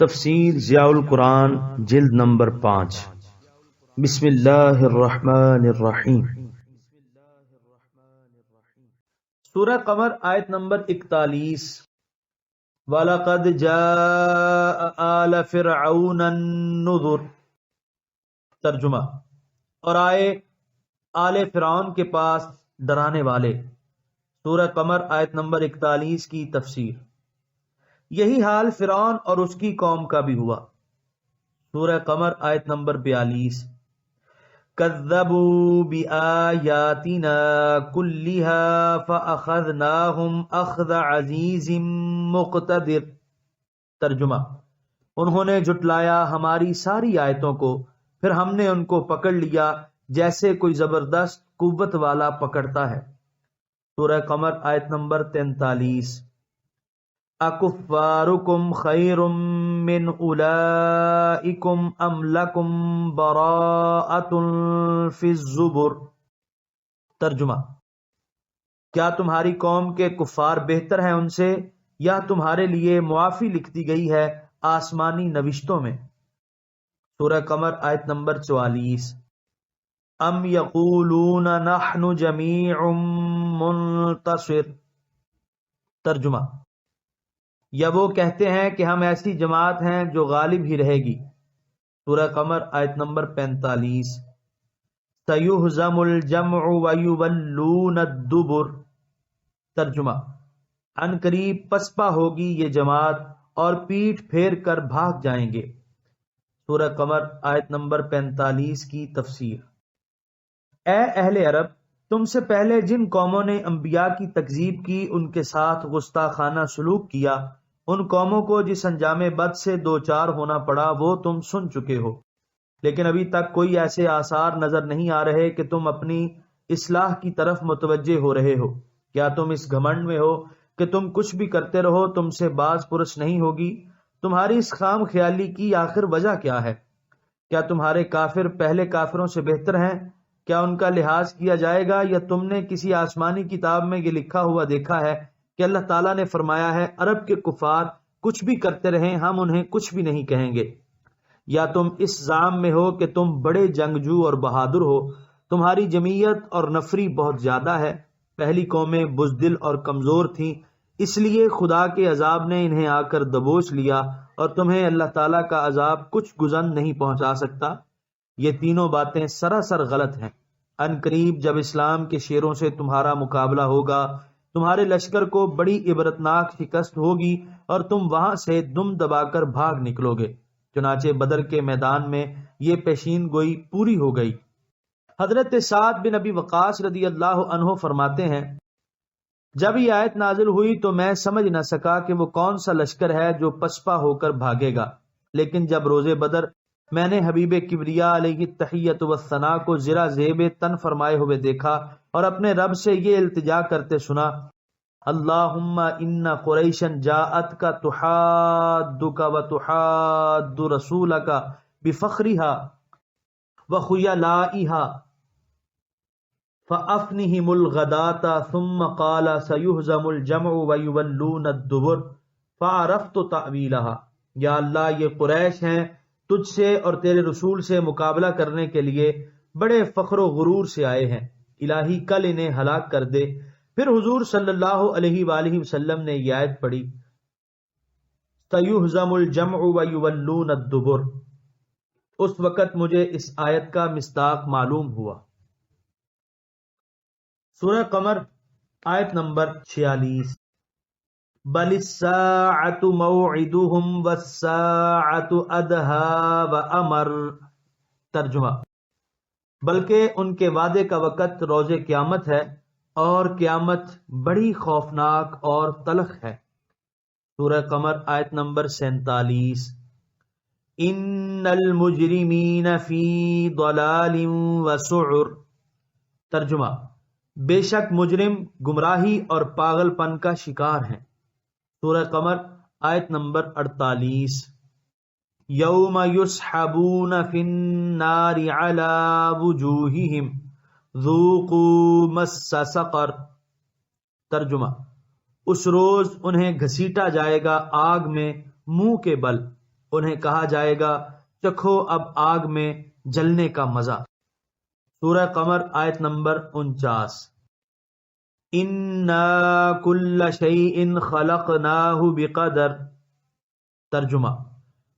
تفسیر ضیاء القرآن جلد نمبر 5 بسم اللہ الرحمن الرحیم۔ سورہ قمر آیت نمبر 41۔ وَلَقَدْ جَاءَ آلَ فِرْعَوْنَ النُّذُرُ۔ ترجمہ، اور آئے آل فرعون کے پاس ڈرانے والے۔ سورہ قمر آیت نمبر 41 کی تفسیر۔ یہی حال فرعون اور اس کی قوم کا بھی ہوا۔ سورہ قمر آیت نمبر 42۔ کذبوا بآیاتنا کلها فأخذناهم اخذ عزیز مقتدر۔ ترجمہ، انہوں نے جھٹلایا ہماری ساری آیتوں کو، پھر ہم نے ان کو پکڑ لیا جیسے کوئی زبردست قوت والا پکڑتا ہے۔ سورہ قمر آیت نمبر 43۔ اکفارکم خیر من اولئکم ام لکم براءۃ فی الزبر۔ ترجمہ، کیا تمہاری قوم کے کفار بہتر ہیں ان سے، یا تمہارے لیے معافی لکھ دی گئی ہے آسمانی نوشتوں میں؟ سورہ قمر آیت نمبر 44۔ ام یقولون نحن جمیع منتصر۔ ترجمہ، یا وہ کہتے ہیں کہ ہم ایسی جماعت ہیں جو غالب ہی رہے گی۔ سورہ قمر آیت نمبر 45۔ سیہزم الجمع ویولون الدبر۔ ترجمہ، ان قریب پسپا ہوگی یہ جماعت اور پیٹھ پھیر کر بھاگ جائیں گے۔ سورہ قمر آیت نمبر 45 کی تفسیر۔ اے اہل عرب، تم سے پہلے جن قوموں نے انبیاء کی تکذیب کی، ان کے ساتھ گستاخانہ سلوک کیا، ان قوموں کو جس انجام بد سے دوچار ہونا پڑا وہ تم سن چکے ہو، لیکن ابھی تک کوئی ایسے آثار نظر نہیں آ رہے کہ تم اپنی اصلاح کی طرف متوجہ ہو رہے ہو۔ کیا تم اس گھمنڈ میں ہو کہ تم کچھ بھی کرتے رہو تم سے باز پرس نہیں ہوگی؟ تمہاری اس خام خیالی کی آخر وجہ کیا ہے؟ کیا تمہارے کافر پہلے کافروں سے بہتر ہیں؟ کیا ان کا لحاظ کیا جائے گا، یا تم نے کسی آسمانی کتاب میں یہ لکھا ہوا دیکھا ہے کہ اللہ تعالیٰ نے فرمایا ہے عرب کے کفار کچھ بھی کرتے رہیں ہم انہیں کچھ بھی نہیں کہیں گے؟ یا تم اس زعم میں ہو کہ تم بڑے جنگجو اور بہادر ہو، تمہاری جمعیت اور نفری بہت زیادہ ہے؟ پہلی قومیں بزدل اور کمزور تھیں، اس لیے خدا کے عذاب نے انہیں آ کر دبوچ لیا، اور تمہیں اللہ تعالیٰ کا عذاب کچھ گزن نہیں پہنچا سکتا۔ یہ تینوں باتیں سراسر غلط ہیں۔ ان قریب جب اسلام کے شیروں سے تمہارا مقابلہ ہوگا، تمہارے لشکر کو بڑی عبرتناک شکست ہوگی اور تم وہاں سے دم دبا کر بھاگ نکلو گے۔ چنانچہ بدر کے میدان میں یہ پیشین گوئی پوری ہو گئی۔ حضرت سعد بن ابی وقاص رضی اللہ عنہ فرماتے ہیں، جب یہ آیت نازل ہوئی تو میں سمجھ نہ سکا کہ وہ کون سا لشکر ہے جو پسپا ہو کر بھاگے گا، لیکن جب روز بدر میں نے حبیب کبریا علیہ التحیۃ والثناء کو زرہ زیب تن فرمائے ہوئے دیکھا اور اپنے رب سے یہ التجا کرتے سنا، اللہم ان قریشا جاءتک تحادک وتحاد رسولک بفخرها وخیلائها فافنہم الغداة ثم قال سیہزم الجمع ویولون الدبر فعرفت تأویلها۔ یا اللہ، یہ قریش ہیں تجھ سے اور تیرے رسول سے مقابلہ کرنے کے لیے بڑے فخر و غرور سے آئے ہیں، الہی کل انہیں ہلاک کر دے۔ پھر حضور صلی اللہ علیہ وآلہ وسلم نے یہ آیت پڑھی، سیہزم الجمع ویولون الدبر۔ اس وقت مجھے اس آیت کا مصداق معلوم ہوا۔ سورہ قمر آیت نمبر 46۔ بل الساعۃ موعدہم والساعۃ ادہیٰ وامر۔ ترجمہ، بلکہ ان کے وعدے کا وقت روز قیامت ہے، اور قیامت بڑی خوفناک اور تلخ ہے۔ سورہ قمر آیت نمبر 47۔ ان المجرمین فی ضلال وسعر۔ ترجمہ، بے شک مجرم گمراہی اور پاگل پن کا شکار ہیں۔ سورہ قمر آیت نمبر 48۔ یوم یسحبون فی النار علی وجوہہم ذوقوا مس سقر۔ ترجمہ، اس روز انہیں گھسیٹا جائے گا آگ میں منہ کے بل، انہیں کہا جائے گا چکھو اب آگ میں جلنے کا مزہ۔ سورہ قمر آیت نمبر 49۔ اِنَّا كُلَّ شَيْءٍ خَلَقْنَاهُ بِقَدَرٍ۔ ترجمہ،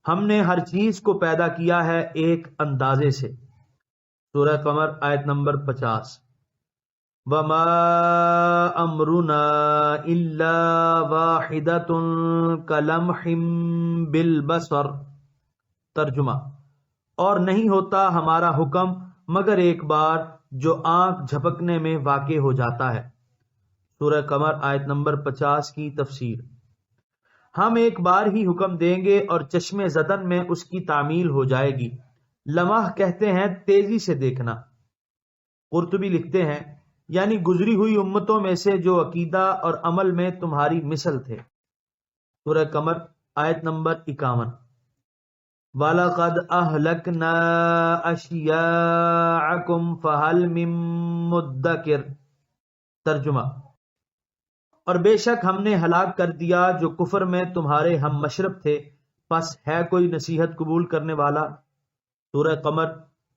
ہم نے ہر چیز کو پیدا کیا ہے ایک اندازے سے۔ سورہ قمر آیت نمبر 50۔ وَمَا أَمْرُنَا إِلَّا وَاحِدَةٌ كَلَمْحٍ بِالْبَصَرِ۔ ترجمہ، اور نہیں ہوتا ہمارا حکم مگر ایک بار جو آنکھ جھپکنے میں واقع ہو جاتا ہے۔ سورہ قمر آیت نمبر 50 کی تفسیر۔ ہم ایک بار ہی حکم دیں گے اور چشم زدن میں اس کی تعمیل ہو جائے گی۔ لمح کہتے ہیں تیزی سے دیکھنا۔ قرطبی لکھتے ہیں یعنی گزری ہوئی امتوں میں سے جو عقیدہ اور عمل میں تمہاری مثل تھے۔ سورہ قمر آیت نمبر 51۔ وَلَقَدْ أَهْلَكْنَا أَشْيَاعَكُمْ فَهَلْ مِن مُدَّكِرٍ۔ ترجمہ، اور بے شک ہم نے ہلاک کر دیا جو کفر میں تمہارے ہم مشرب تھے، پس ہے کوئی نصیحت قبول کرنے والا۔ سورہ قمر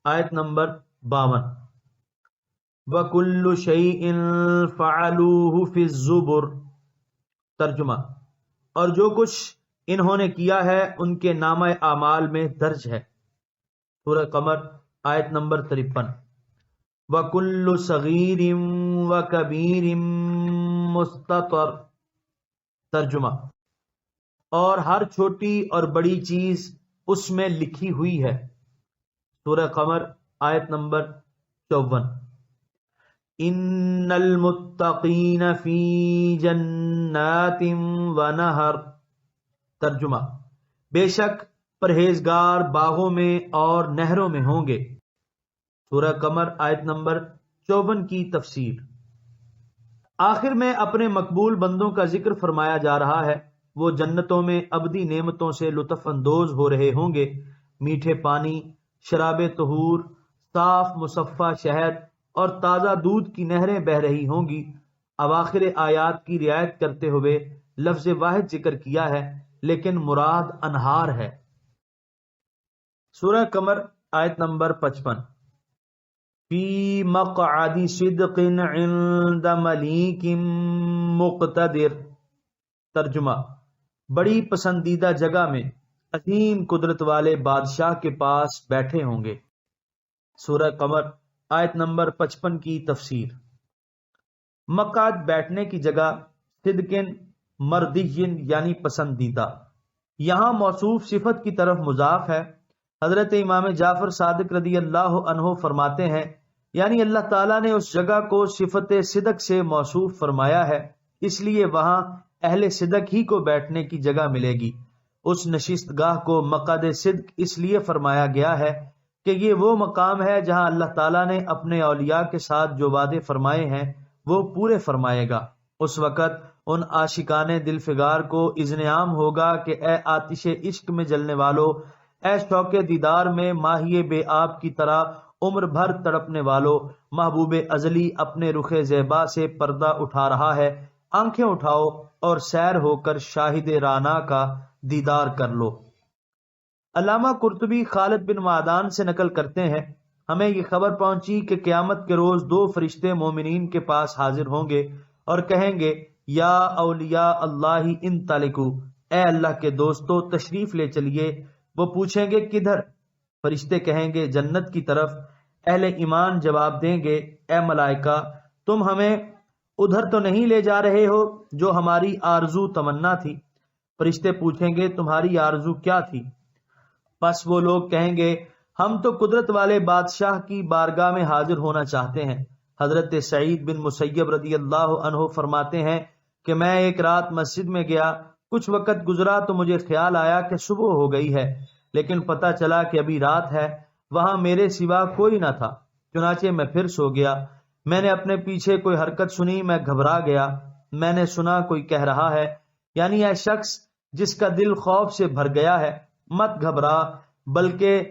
آیت نمبر 52۔ وَكُلُّ شَيْءٍ فَعَلُوهُ فِي الزُّبُرِ۔ ترجمہ، اور جو کچھ انہوں نے کیا ہے ان کے نامہ اعمال میں درج ہے۔ سورہ قمر آیت نمبر 53۔ وَكُلُّ صَغِيرٍ وَكَبِيرٍ مُسْتَطَرٍ۔ ترجمہ، اور ہر چھوٹی اور بڑی چیز اس میں لکھی ہوئی ہے۔ سورہ قمر آیت نمبر 54۔ ان المتقین فی جنات ونہر۔ ترجمہ، بے شک پرہیزگار باغوں میں اور نہروں میں ہوں گے۔ سورہ قمر آیت نمبر 54 کی تفسیر۔ آخر میں اپنے مقبول بندوں کا ذکر فرمایا جا رہا ہے۔ وہ جنتوں میں ابدی نعمتوں سے لطف اندوز ہو رہے ہوں گے۔ میٹھے پانی، شراب طہور، صاف مصفہ شہد اور تازہ دودھ کی نہریں بہہ رہی ہوں گی۔ اواخر آیات کی رعایت کرتے ہوئے لفظ واحد ذکر کیا ہے لیکن مراد انہار ہے۔ سورہ قمر آیت نمبر 55۔ فی مقعد صدق عند ملیک مقتدر۔ ترجمہ، بڑی پسندیدہ جگہ میں عظیم قدرت والے بادشاہ کے پاس بیٹھے ہوں گے۔ سورہ قمر آیت نمبر 55 کی تفسیر۔ مقعد بیٹھنے کی جگہ، صدقن مردین یعنی پسندیدہ، یہاں موصوف صفت کی طرف مضاف ہے۔ حضرت امام جعفر صادق رضی اللہ عنہ فرماتے ہیں یعنی اللہ تعالیٰ نے اس جگہ کو صفت صدق سے موصوف فرمایا ہے، اس لیے وہاں اہل صدق ہی کو بیٹھنے کی جگہ ملے گی۔ اس نشست گاہ کو مقعد صدق اس لیے فرمایا گیا ہے کہ یہ وہ مقام ہے جہاں اللہ تعالیٰ نے اپنے اولیاء کے ساتھ جو وعدے فرمائے ہیں وہ پورے فرمائے گا۔ اس وقت ان عاشقان دل فگار کو اذن عام ہوگا کہ اے آتش عشق میں جلنے والو، اے شوق دیدار میں ماہی بے آب کی طرح عمر بھر تڑپنے والو، محبوب ازلی اپنے رخ زیبا سے پردہ اٹھا رہا ہے، آنکھیں اٹھاؤ اور سیر ہو کر شاہد رانا کا دیدار کر لو۔ علامہ قرطبی خالد بن معدان سے نقل کرتے ہیں ہمیں یہ خبر پہنچی کہ قیامت کے روز دو فرشتے مومنین کے پاس حاضر ہوں گے اور کہیں گے یا اولیاء اللہ انطلقوا، اے اللہ کے دوستو تشریف لے چلیے۔ وہ پوچھیں گے کدھر؟ فرشتے کہیں گے جنت کی طرف۔ اہل ایمان جواب دیں گے اے ملائکہ تم ہمیں ادھر تو نہیں لے جا رہے ہو جو ہماری آرزو تمنا تھی۔ فرشتے پوچھیں گے تمہاری آرزو کیا تھی؟ پس وہ لوگ کہیں گے ہم تو قدرت والے بادشاہ کی بارگاہ میں حاضر ہونا چاہتے ہیں۔ حضرت سعید بن مسیب رضی اللہ عنہ فرماتے ہیں کہ میں ایک رات مسجد میں گیا، کچھ وقت گزرا تو مجھے خیال آیا کہ صبح ہو گئی ہے، لیکن پتہ چلا کہ ابھی رات ہے، وہاں میرے سوا کوئی نہ تھا، چنانچہ میں پھر سو گیا۔ میں نے اپنے پیچھے کوئی حرکت سنی، میں گھبرا گیا، میں نے سنا کوئی کہہ رہا ہے یعنی اے شخص جس کا دل خوف سے بھر گیا ہے مت گھبرا، بلکہ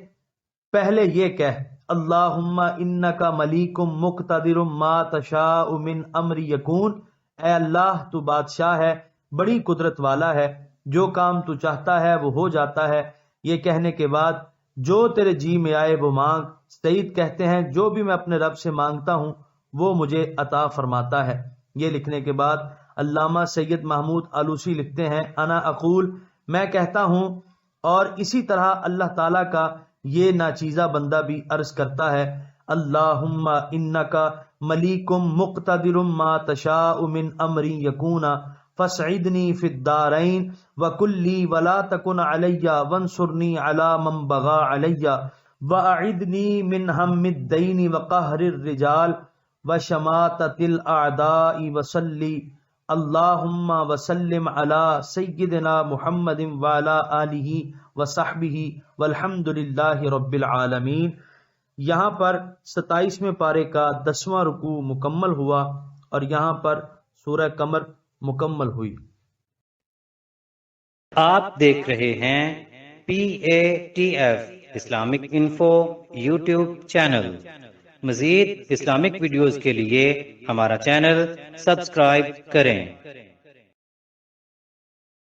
پہلے یہ کہہ اللہم انکا ملیکم مقتدر ما تشاء من امر یکون، اے اللہ تو بادشاہ ہے، بڑی قدرت والا ہے، جو کام تو چاہتا ہے وہ ہو جاتا ہے، یہ کہنے کے بعد جو تیرے جی میں آئے وہ مانگ۔ سعید کہتے ہیں جو بھی میں اپنے رب سے مانگتا ہوں وہ مجھے عطا فرماتا ہے۔ یہ لکھنے کے بعد علامہ سید محمود آلوسی لکھتے ہیں انا اقول، میں کہتا ہوں، اور اسی طرح اللہ تعالیٰ کا یہ ناچیزہ بندہ بھی عرض کرتا ہے اللہم انکا ملیکم مقتدر ما تشاء من امری یکونا فاسعدنی فی الدارین وکلی ولا تکن علی وانصرنی علی من بغى علی واعدنی من ہم الدین وقہر الرجال وشماتۃ الاعداء وصلی اللہم وسلم علی سیدنا محمد وعلی آلہ وصحبہ والحمد للہ رب العالمین۔ یہاں پر 27ویں پارے کا 10واں رکوع مکمل ہوا اور یہاں پر سورہ قمر مکمل ہوئی۔ آپ دیکھ رہے ہیں PATF Islamic info YouTube channel. مزید اسلامک ویڈیوز کے لیے ہمارا چینل سبسکرائب کریں۔